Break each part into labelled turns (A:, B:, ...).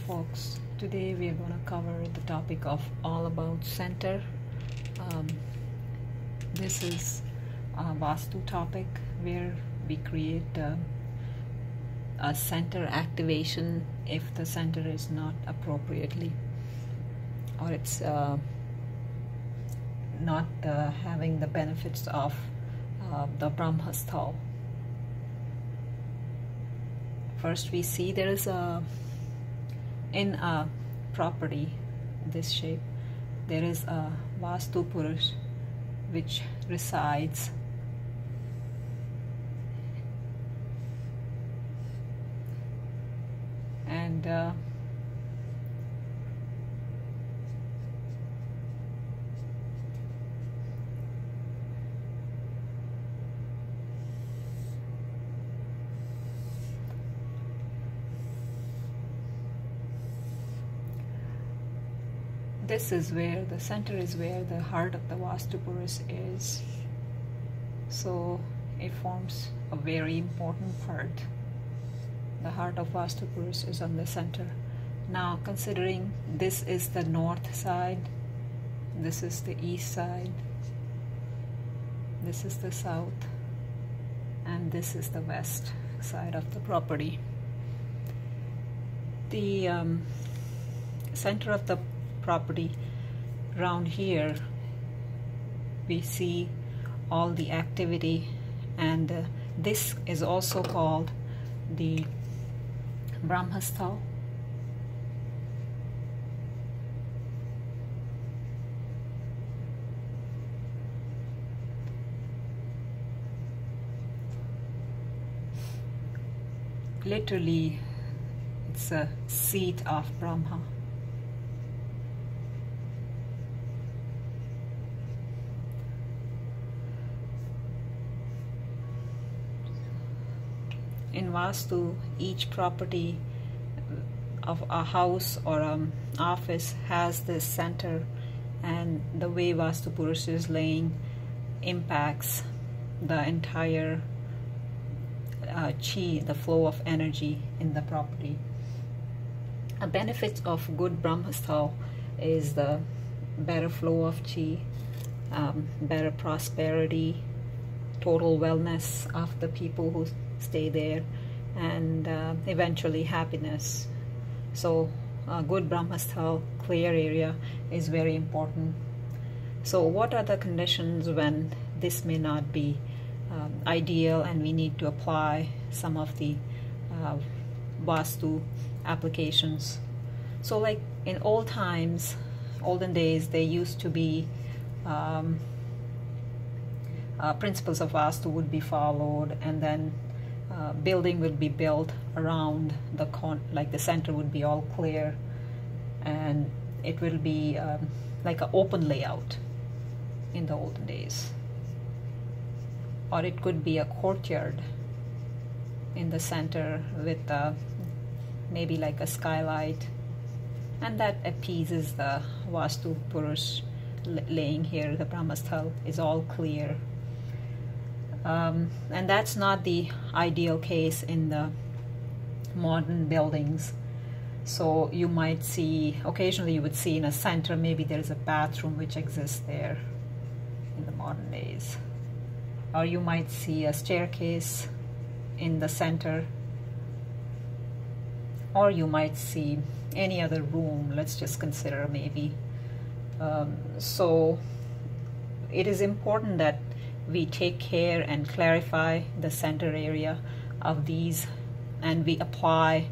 A: folks. Today we are going to cover the topic of all about center. This is a Vastu topic where we create a center activation if the center is not appropriately, or it's not having the benefits of the Brahmasthal. First we see there is in a property this shape there is a Vastu Purush which resides and this is where the center is, where the heart of the Vastu Purush is. So it forms a very important part. The heart of Vastu Purush is on the center. Now considering this is the north side, this is the east side, this is the south, and this is the west side of the property. The center of the property around here, we see all the activity, and this is also called the Brahmasthal. Literally, it's a seat of Brahma. In Vastu, each property of a house or an office has this center, and the way Vastu Purush is laying impacts the entire chi, the flow of energy in the property. A benefit of good Brahmasthal is the better flow of chi, better prosperity, total wellness of the people who stay there, and eventually happiness. So a good Brahmasthal, clear area, is very important. So what are the conditions when this may not be ideal and we need to apply some of the Vastu applications? So like in old times, olden days, there used to be principles of Vastu would be followed, and then building would be built around the like the center would be all clear, and it will be like an open layout in the olden days. Or it could be a courtyard in the center with maybe like a skylight, and that appeases the Vastu Purush laying here. The Brahmasthal is all clear. And that's not the ideal case in the modern buildings. So you might see, occasionally you would see in a center, maybe there's a bathroom which exists there in the modern days. Or you might see a staircase in the center. Or you might see any other room, let's just consider maybe. So it is important that we take care and clarify the center area of these, and we apply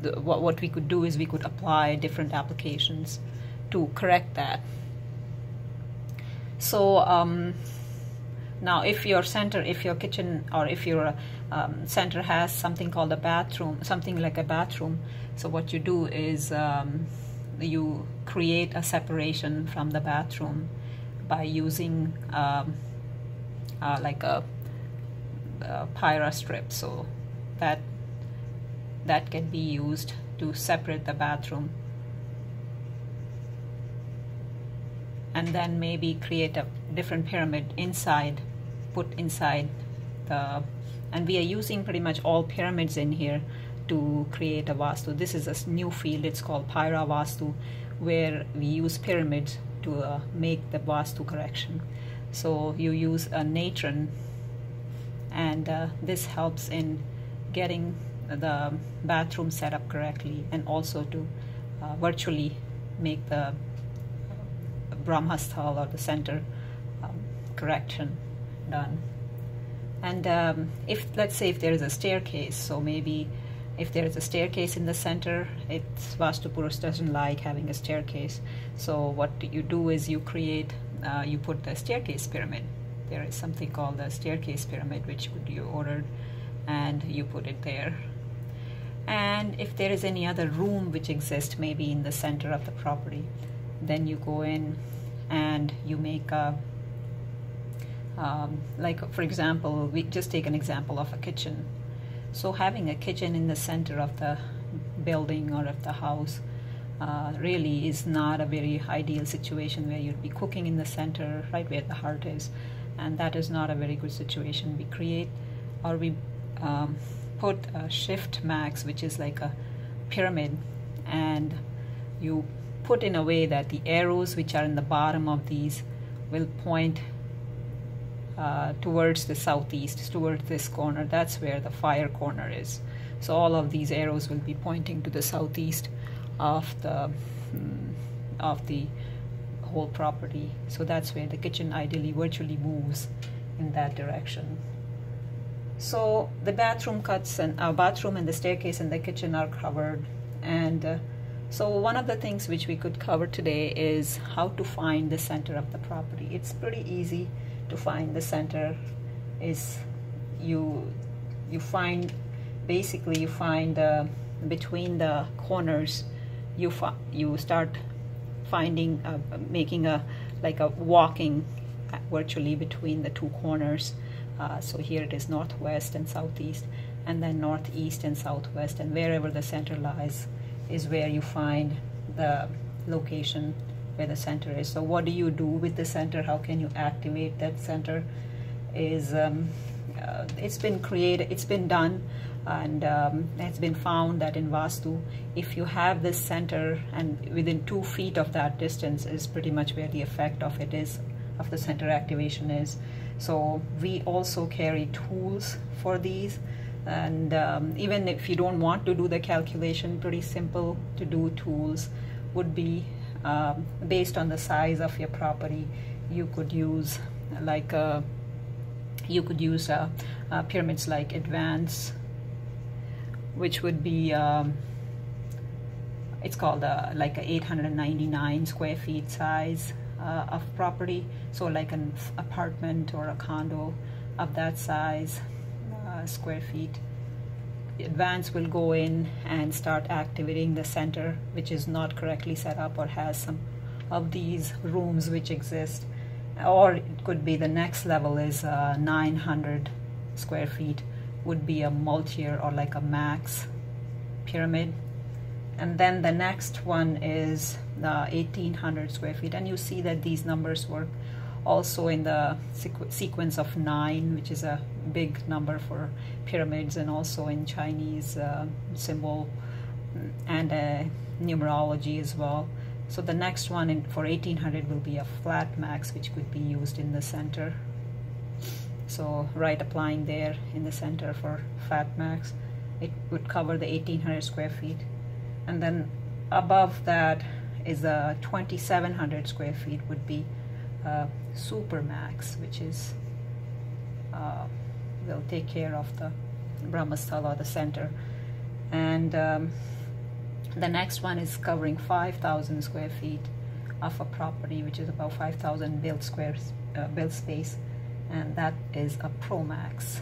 A: what we could do is we could apply different applications to correct that. So now if your center, if your kitchen, or if your center has something called a bathroom, something like a bathroom, so what you do is you create a separation from the bathroom by using like a pyra strip, so that can be used to separate the bathroom, and then maybe create a different pyramid inside, put inside the, and we are using pretty much all pyramids in here to create a Vastu. This is a new field, it's called Pyra Vastu, where we use pyramids to make the Vastu correction. So you use a natron, and this helps in getting the bathroom set up correctly, and also to virtually make the Brahmasthal, or the center correction, done. And if, let's say, if there is a staircase, so maybe if there is a staircase in the center, Vastu Purush doesn't like having a staircase. So what you do is you create, you put the staircase pyramid. There is something called the staircase pyramid, which you ordered, and you put it there. And if there is any other room which exists maybe in the center of the property, then you go in and you make a like, for example, we just take an example of a kitchen. So having a kitchen in the center of the building or of the house really is not a very ideal situation, where you'd be cooking in the center, right where the heart is, and that is not a very good situation. We create, or we put a shift max, which is like a pyramid, and you put in a way that the arrows which are in the bottom of these will point towards the southeast, towards this corner. That's where the fire corner is. So all of these arrows will be pointing to the southeast of the whole property. So that's where the kitchen ideally virtually moves, in that direction. So the bathroom cuts, and our bathroom and the staircase and the kitchen are covered. And so one of the things which we could cover today is how to find the center of the property. It's pretty easy to find the center. Is you find, basically you find between the corners, you start finding, making a walking virtually between the two corners. So here it is northwest and southeast, and then northeast and southwest, and wherever the center lies is where you find the location where the center is. So what do you do with the center? How can you activate that center? Is it's been created, it's been done, and it's been found that in Vastu, if you have this center and within 2 feet of that distance is pretty much where the effect of it is, of the center activation is. So we also carry tools for these, and even if you don't want to do the calculation, pretty simple to do tools would be based on the size of your property. You could use like pyramids like Advance, which would be it's called like a 899 square feet size of property. So like an apartment or a condo of that size, square feet. Advance will go in and start activating the center, which is not correctly set up or has some of these rooms which exist. Or it could be the next level is 900 square feet, would be a multi-year or like a max pyramid. And then the next one is the 1800 square feet, and you see that these numbers work also in the sequence of 9, which is a big number for pyramids, and also in Chinese symbol and numerology as well. So the next one for 1800 will be a flat max, which could be used in the center. So right, applying there in the center for flat max, it would cover the 1800 square feet. And then above that is a 2700 square feet would be super max, which is will take care of the Brahmasthala, the center. And the next one is covering 5,000 square feet of a property, which is about 5,000 built space, and that is a Pro Max.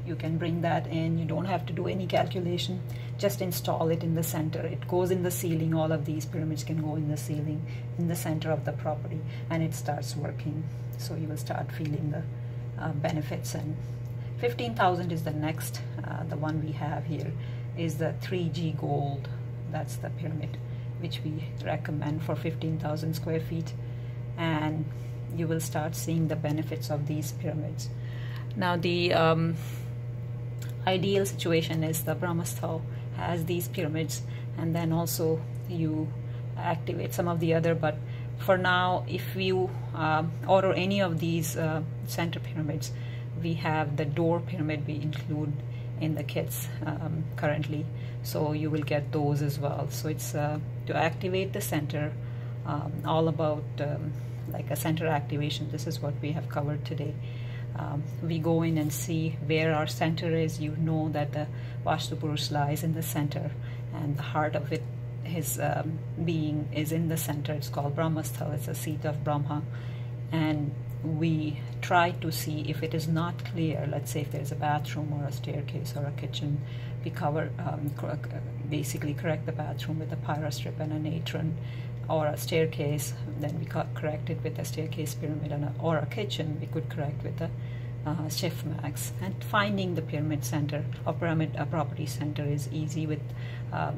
A: You can bring that in, you don't have to do any calculation, just install it in the center. It goes in the ceiling, all of these pyramids can go in the ceiling, in the center of the property, and it starts working. So you will start feeling the benefits. And 15,000 is the next, the one we have here is the 3G Gold. That's the pyramid which we recommend for 15,000 square feet, and you will start seeing the benefits of these pyramids. Now the ideal situation is the Brahmasthal has these pyramids, and then also you activate some of the other. But for now, if you order any of these center pyramids, we have the door pyramid we include in the kits currently, so you will get those as well. So it's to activate the center, all about like a center activation. This is what we have covered today. We go in and see where our center is. You know that the Vastu Purush lies in the center, and the heart of it, his being, is in the center. It's called Brahmasthal. It's a seat of Brahma. And we try to see if it is not clear. Let's say if there's a bathroom or a staircase or a kitchen, we cover, basically correct the bathroom with a pyra strip and an atron, or a staircase, then we correct it with a staircase pyramid, and or a kitchen we could correct with a shift max. And finding the pyramid center or pyramid property center is easy with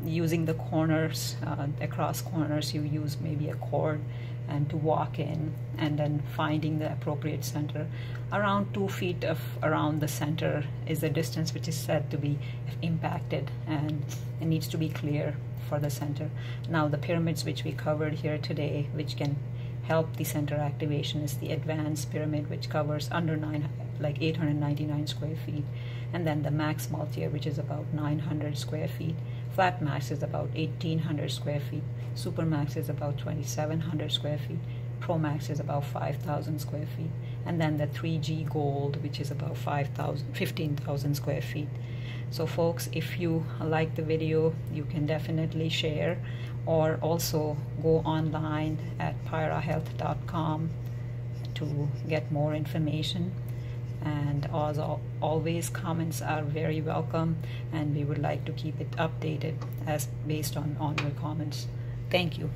A: using the corners, across corners you use maybe a cord and to walk in, and then finding the appropriate center. Around 2 feet of around the center is the distance which is said to be impacted, and it needs to be clear for the center. Now the pyramids which we covered here today, which can help the center activation, is the advanced pyramid, which covers under 899 square feet, and then the max multi, which is about 900 square feet. Flat max is about 1800 square feet. Super max is about 2700 square feet. Pro max is about 5000 square feet, and then the 3G gold, which is about 15,000 square feet. So folks, if you like the video, you can definitely share, or also go online at pyrahealth.com to get more information. And as always, comments are very welcome, and we would like to keep it updated as based on your comments. Thank you.